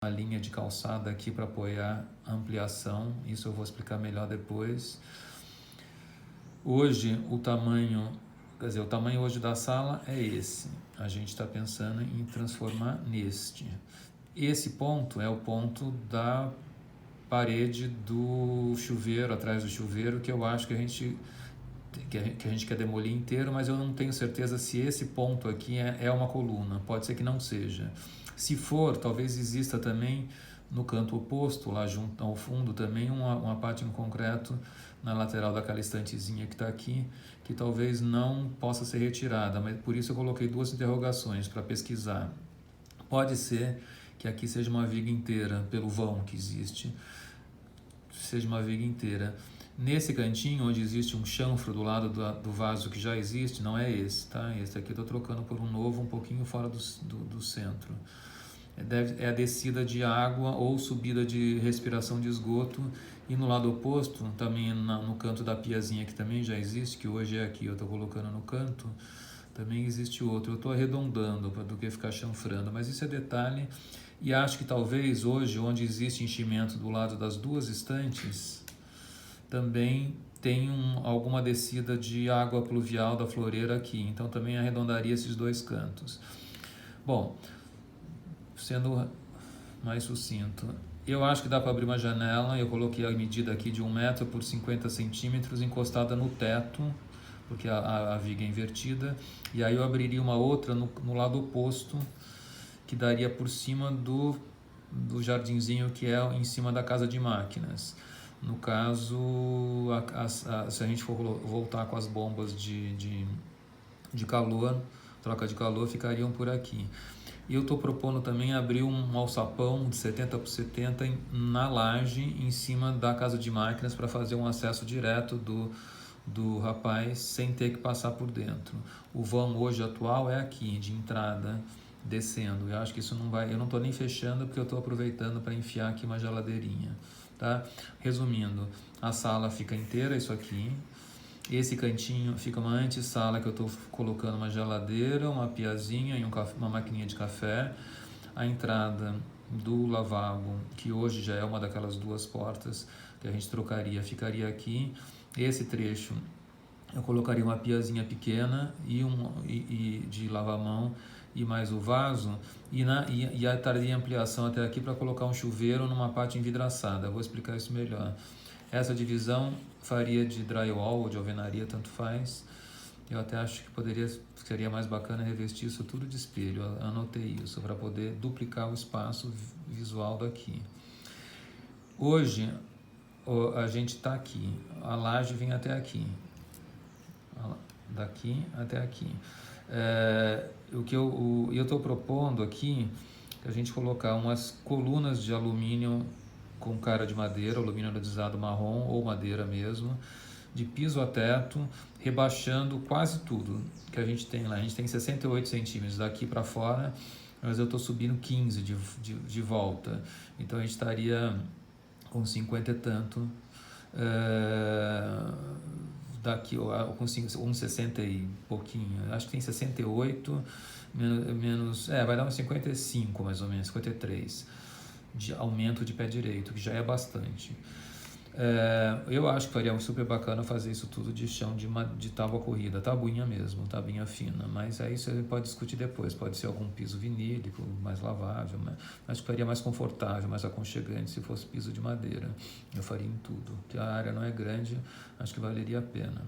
uma linha de calçada aqui para apoiar a ampliação, isso eu vou explicar melhor depois. Hoje o tamanho hoje da sala é esse, a gente está pensando em transformar neste. Esse ponto é o ponto da parede do chuveiro, atrás do chuveiro, que eu acho que a gente quer demolir inteiro, mas eu não tenho certeza se esse ponto aqui é uma coluna, pode ser que não seja. Se for, talvez exista também no canto oposto, lá junto ao fundo, também uma parte em concreto na lateral daquela estantezinha que está aqui, que talvez não possa ser retirada, mas por isso eu coloquei duas interrogações para pesquisar. Pode ser que aqui seja uma viga inteira, pelo vão que existe, seja uma viga inteira. Nesse cantinho, onde existe um chanfro do lado do vaso que já existe, não é esse, tá? Esse aqui eu estou trocando por um novo, um pouquinho fora do centro. É a descida de água ou subida de respiração de esgoto. E no lado oposto, também no canto da piazinha que também já existe, que hoje é aqui, eu estou colocando no canto, também existe outro. Eu estou arredondando do que ficar chanfrando, mas isso é detalhe. E acho que talvez hoje, onde existe enchimento do lado das duas estantes, também tem alguma descida de água pluvial da floreira aqui. Então também arredondaria esses dois cantos. Bom, sendo mais sucinto, eu acho que dá para abrir uma janela. Eu coloquei a medida aqui de 1 metro por 50 centímetros encostada no teto, porque a viga é invertida. E aí eu abriria uma outra no lado oposto, que daria por cima do jardinzinho que é em cima da casa de máquinas. No caso, se a gente for voltar com as bombas de calor, troca de calor, ficariam por aqui. E eu estou propondo também abrir um alçapão de 70 por 70 na laje, em cima da casa de máquinas, para fazer um acesso direto do rapaz, sem ter que passar por dentro. O vão hoje atual é aqui, de entrada, descendo. Eu acho que isso não vai... Eu não estou nem fechando, porque eu estou aproveitando para enfiar aqui uma geladeirinha. Tá? Resumindo, a sala fica inteira, isso aqui. Esse cantinho fica uma antessala que eu estou colocando uma geladeira, uma piazinha e uma maquininha de café. A entrada do lavabo, que hoje já é uma daquelas duas portas que a gente trocaria, ficaria aqui. Esse trecho eu colocaria uma piazinha pequena e de lavar a mão e mais o vaso, e estaria ampliação até aqui para colocar um chuveiro numa parte envidraçada. Vou explicar isso melhor. Essa divisão faria de drywall ou de alvenaria, tanto faz. Eu até acho que seria mais bacana revestir isso tudo de espelho. Eu anotei isso para poder duplicar o espaço visual daqui. Hoje a gente está aqui, a laje vem até aqui, daqui até aqui. Eu estou propondo aqui que a gente colocar umas colunas de alumínio com cara de madeira, alumínio anodizado marrom ou madeira mesmo, de piso a teto, rebaixando quase tudo que a gente tem lá. A gente tem 68 centímetros daqui para fora, mas eu estou subindo 15 de volta. Então a gente estaria com 50 e tanto daqui, com 60 e pouquinho. Acho que tem 68 menos vai dar uns 55 mais ou menos, 53 de aumento de pé direito, que já é bastante. Eu acho que faria super bacana fazer isso tudo de chão de tábua corrida, tabuinha mesmo, tabuinha fina, mas aí você pode discutir depois, pode ser algum piso vinílico, mais lavável, mas acho que faria mais confortável, mais aconchegante se fosse piso de madeira. Eu faria em tudo, porque a área não é grande, acho que valeria a pena.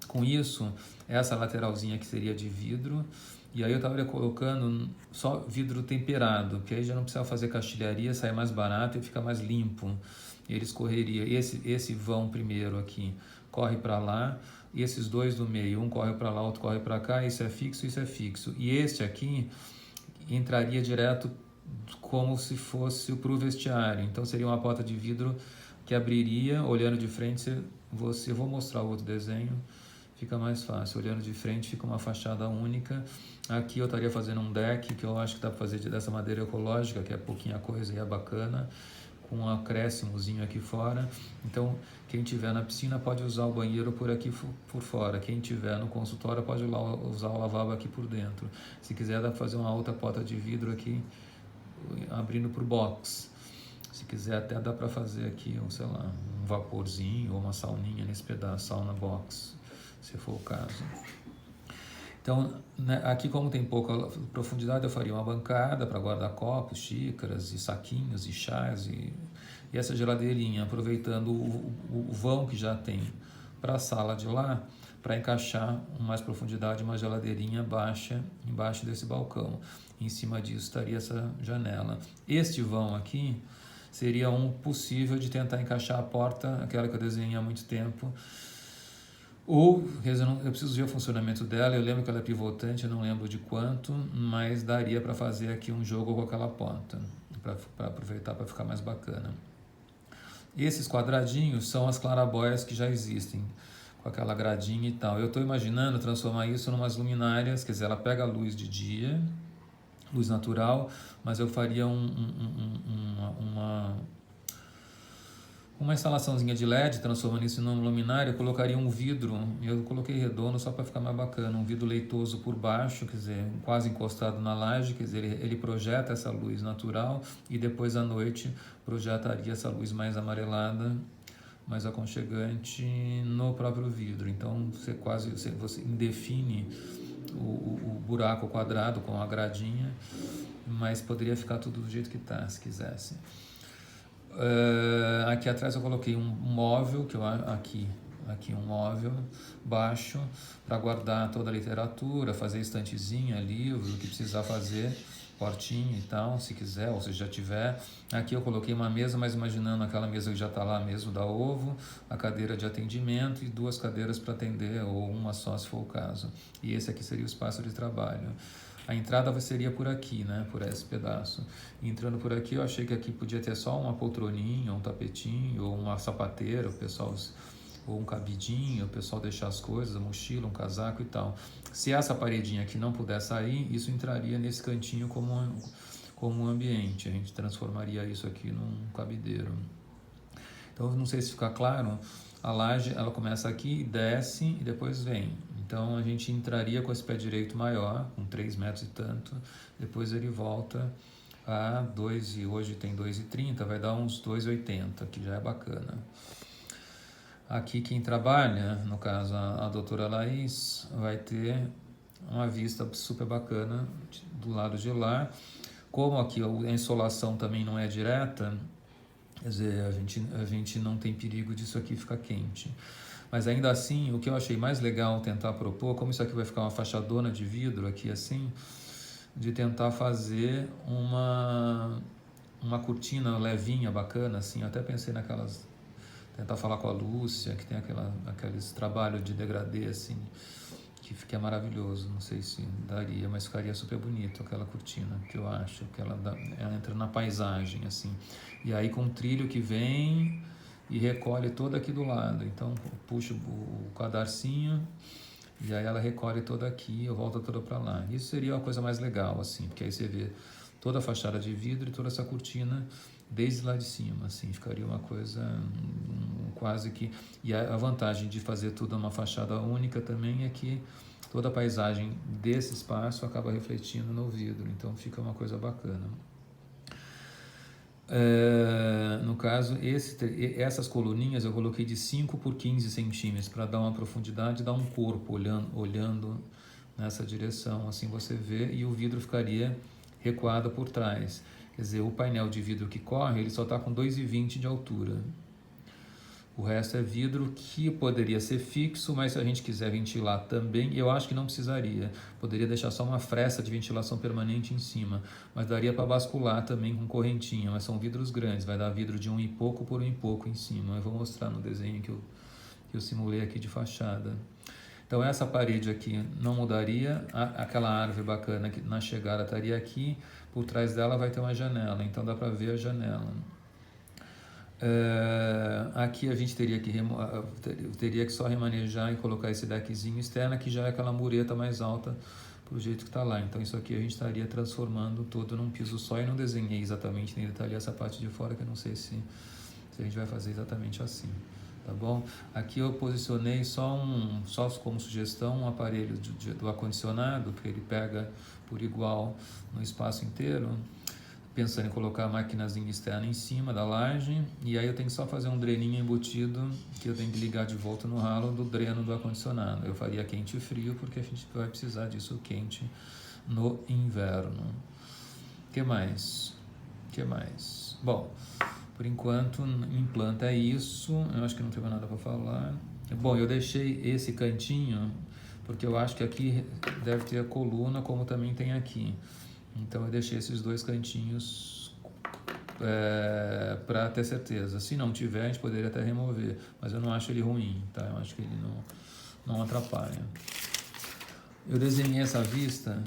Com isso, essa lateralzinha que seria de vidro, e aí eu estava colocando só vidro temperado, que aí já não precisava fazer castilharia, sai mais barato e fica mais limpo. Ele escorreria. Esse vão primeiro aqui corre para lá, e esses dois do meio, um corre para lá, outro corre para cá, isso é fixo, isso é fixo. E este aqui entraria direto como se fosse para o vestiário. Então seria uma porta de vidro que abriria, olhando de frente, eu vou mostrar o outro desenho, fica mais fácil. Olhando de frente fica uma fachada única. Aqui eu estaria fazendo um deck, que eu acho que dá para fazer dessa madeira ecológica, que é pouquinha coisa e é bacana, com um acréscimozinho aqui fora. Então, quem tiver na piscina pode usar o banheiro por aqui por fora. Quem tiver no consultório pode usar o lavabo aqui por dentro. Se quiser, dá para fazer uma outra porta de vidro aqui, abrindo para o box. Se quiser, até dá para fazer aqui, sei lá, um vaporzinho ou uma sauninha nesse pedaço, sauna box, se for o caso. Então, né, aqui como tem pouca profundidade, eu faria uma bancada para guardar copos, xícaras e saquinhos e chás e essa geladeirinha, aproveitando o vão que já tem para a sala de lá, para encaixar com mais profundidade uma geladeirinha baixa embaixo desse balcão. Em cima disso estaria essa janela. Este vão aqui seria um possível de tentar encaixar a porta, aquela que eu desenhei há muito tempo. Ou, eu preciso ver o funcionamento dela, eu lembro que ela é pivotante, eu não lembro de quanto, mas daria para fazer aqui um jogo com aquela porta, para aproveitar para ficar mais bacana. Esses quadradinhos são as clarabóias que já existem, com aquela gradinha e tal. Eu estou imaginando transformar isso em umas luminárias, quer dizer, ela pega a luz de dia, luz natural, mas eu faria uma instalaçãozinha de LED, transformando isso numa luminária, eu colocaria um vidro, eu coloquei redondo só para ficar mais bacana, um vidro leitoso por baixo, quer dizer, quase encostado na laje, quer dizer, ele projeta essa luz natural e depois à noite projetaria essa luz mais amarelada, mais aconchegante no próprio vidro. Então você indefine o buraco quadrado com a gradinha, mas poderia ficar tudo do jeito que está, se quisesse. Aqui atrás eu coloquei um móvel, aqui um móvel baixo para guardar toda a literatura, fazer estantezinha, livro, o que precisar fazer, portinha e tal, se quiser, ou se já tiver. Aqui eu coloquei uma mesa, mas imaginando aquela mesa que já está lá mesmo da Ovo, a cadeira de atendimento e 2 cadeiras para atender, ou uma só se for o caso. E esse aqui seria o espaço de trabalho. A entrada seria por aqui, né, por esse pedaço. Entrando por aqui, eu achei que aqui podia ter só uma poltroninha, um tapetinho, ou uma sapateira, o pessoal, ou um cabidinho, o pessoal deixar as coisas, a mochila, um casaco e tal. Se essa paredinha aqui não puder sair, isso entraria nesse cantinho como um ambiente. A gente transformaria isso aqui num cabideiro. Então, não sei se fica claro, a laje ela começa aqui, desce e depois vem. Então a gente entraria com esse pé direito maior, com 3 metros e tanto, depois ele volta a 2, e hoje tem 2,30, vai dar uns 2,80, que já é bacana. Aqui quem trabalha, no caso a doutora Laís, vai ter uma vista super bacana do lado de lá. Como aqui a insolação também não é direta, quer dizer, a gente não tem perigo disso aqui ficar quente. Mas ainda assim, o que eu achei mais legal tentar propor, como isso aqui vai ficar uma fachadona de vidro aqui assim, de tentar fazer uma cortina levinha, bacana, assim. Eu até pensei naquelas, tentar falar com a Lúcia, que tem aqueles trabalhos de degradê, assim, que é maravilhoso. Não sei se daria, mas ficaria super bonito aquela cortina, que eu acho, que ela entra na paisagem, assim. E aí com o trilho que vem e recolhe toda aqui do lado. Então puxa o cadarcinho e aí ela recolhe toda aqui e volta toda para lá. Isso seria uma coisa mais legal, assim, porque aí você vê toda a fachada de vidro e toda essa cortina desde lá de cima, assim, ficaria uma coisa quase que... E a vantagem de fazer tudo uma fachada única também é que toda a paisagem desse espaço acaba refletindo no vidro, então fica uma coisa bacana. No caso, essas coluninhas eu coloquei de 5 por 15 centímetros para dar uma profundidade, dar um corpo olhando nessa direção, assim você vê, e o vidro ficaria recuado por trás. Quer dizer, o painel de vidro que corre, ele só está com 2,20 de altura. O resto é vidro que poderia ser fixo, mas se a gente quiser ventilar também, eu acho que não precisaria. Poderia deixar só uma fresta de ventilação permanente em cima, mas daria para bascular também com correntinha, mas são vidros grandes, vai dar vidro de 1 e pouco por 1 e pouco em cima. Eu vou mostrar no desenho que eu simulei aqui de fachada. Então essa parede aqui não mudaria, aquela árvore bacana que na chegada estaria aqui, por trás dela vai ter uma janela, então dá para ver a janela. Aqui a gente teria que só remanejar e colocar esse deckzinho externo, que já é aquela mureta mais alta pro jeito que está lá. Então isso aqui a gente estaria transformando todo num piso só, e não desenhei exatamente nem detalhei essa parte de fora, que eu não sei se a gente vai fazer exatamente assim, tá bom? Aqui eu posicionei só como sugestão um aparelho do ar-condicionado, porque ele pega por igual no espaço inteiro, pensando em colocar a maquinazinha externa em cima da laje, e aí eu tenho que só fazer um dreninho embutido, que eu tenho que ligar de volta no ralo do dreno do ar-condicionado. Eu faria quente e frio, porque a gente vai precisar disso quente no inverno. Que mais? Bom, por enquanto, em planta é isso. Eu acho que não tem mais nada para falar. Bom, eu deixei esse cantinho, porque eu acho que aqui deve ter a coluna, como também tem aqui. Então eu deixei esses dois cantinhos para ter certeza. Se não tiver, a gente poderia até remover, mas eu não acho ele ruim, tá? Eu acho que ele não atrapalha. Eu desenhei essa vista,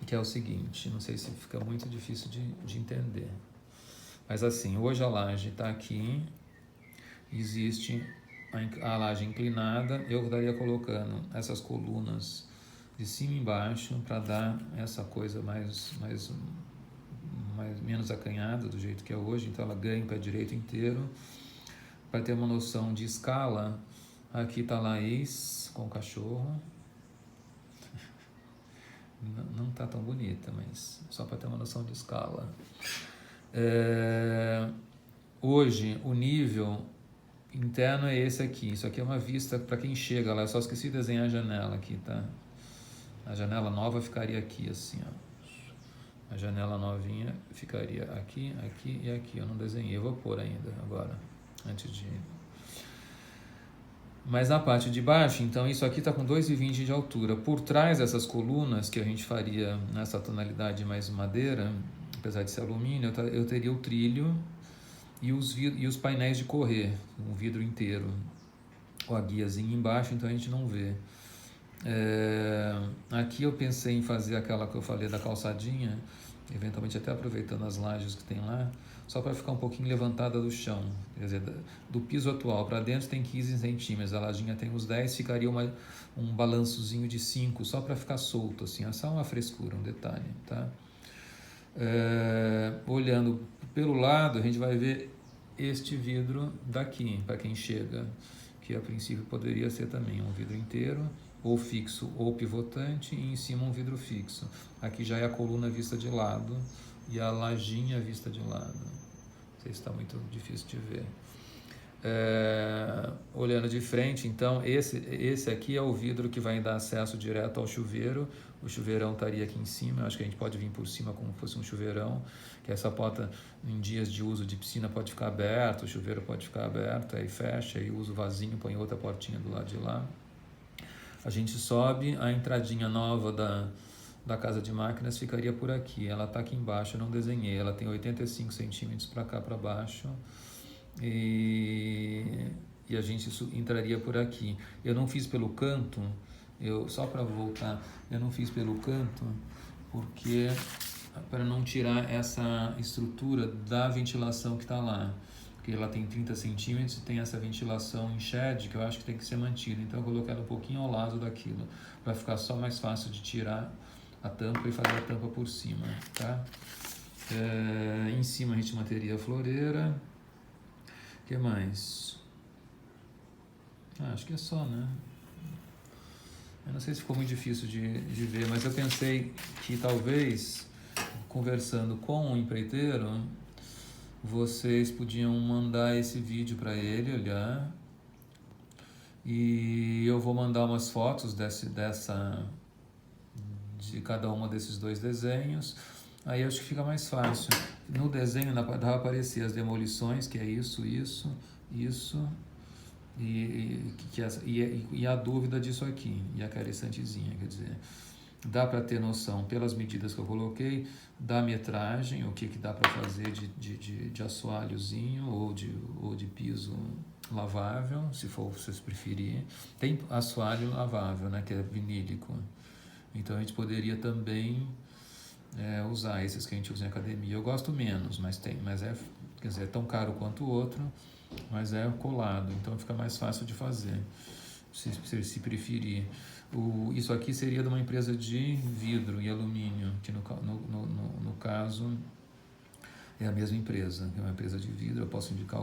que é o seguinte, não sei se fica muito difícil de entender, mas assim, hoje a laje está aqui, existe a laje inclinada, eu estaria colocando essas colunas de cima e embaixo para dar essa coisa menos acanhada do jeito que é hoje. Então ela ganha o pé direito inteiro. Para ter uma noção de escala, aqui está a Laís com o cachorro. Não está tão bonita, mas só para ter uma noção de escala. Hoje o nível interno é esse aqui. Isso aqui é uma vista para quem chega lá. Eu só esqueci de desenhar a janela aqui, tá? A janela nova ficaria aqui, assim, ó. A janela novinha ficaria aqui, aqui e aqui. Eu não desenhei, eu vou pôr ainda agora, antes de... Mas na parte de baixo, então, isso aqui está com 2,20 de altura. Por trás dessas colunas, que a gente faria nessa tonalidade mais madeira, apesar de ser alumínio, eu teria o trilho e os painéis de correr, um vidro inteiro, com a guiazinha embaixo, então a gente não vê. Aqui eu pensei em fazer aquela que eu falei da calçadinha, eventualmente até aproveitando as lajes que tem lá, só para ficar um pouquinho levantada do chão, quer dizer, do piso atual para dentro tem 15 centímetros, a lajinha tem uns 10, ficaria um balançozinho de 5, só para ficar solto, assim, é só uma frescura, um detalhe, tá? Olhando pelo lado, a gente vai ver este vidro daqui, para quem chega, que a princípio poderia ser também um vidro inteiro, ou fixo ou pivotante, e em cima um vidro fixo. Aqui já é a coluna vista de lado e a lajinha vista de lado. Não sei se está muito difícil de ver. Olhando de frente, então, esse aqui é o vidro que vai dar acesso direto ao chuveiro. O chuveirão estaria aqui em cima. Eu acho que a gente pode vir por cima como se fosse um chuveirão, que essa porta em dias de uso de piscina pode ficar aberta, o chuveiro pode ficar aberto, aí fecha, aí usa o vasinho, põe outra portinha do lado de lá. A gente sobe, a entradinha nova da casa de máquinas ficaria por aqui. Ela está aqui embaixo, eu não desenhei. Ela tem 85 centímetros para cá, para baixo. E a gente entraria por aqui. Eu não fiz pelo canto, só para voltar, eu não fiz pelo canto, porque para não tirar essa estrutura da ventilação que está lá. Porque ela tem 30 centímetros e tem essa ventilação em shed que eu acho que tem que ser mantida. Então eu coloquei ela um pouquinho ao lado daquilo, para ficar só mais fácil de tirar a tampa e fazer a tampa por cima, tá? Em cima a gente manteria a floreira. O que mais? Acho que é só, né? Eu não sei se ficou muito difícil de ver, mas eu pensei que talvez, conversando com o empreiteiro, vocês podiam mandar esse vídeo para ele olhar, e eu vou mandar umas fotos de cada uma desses dois desenhos. Aí acho que fica mais fácil. No desenho vai aparecer as demolições, que é isso e a dúvida disso aqui, e a careçantezinha, quer dizer, dá para ter noção pelas medidas que eu coloquei da metragem, o que dá para fazer de assoalhozinho ou de piso lavável, se vocês preferirem. Tem assoalho lavável, né, que é vinílico, então a gente poderia também usar esses que a gente usa em academia. Eu gosto menos, mas quer dizer, é tão caro quanto o outro, mas é colado, então fica mais fácil de fazer. se preferir. Isso aqui seria de uma empresa de vidro e alumínio, que no caso é a mesma empresa, é uma empresa de vidro. Eu posso indicar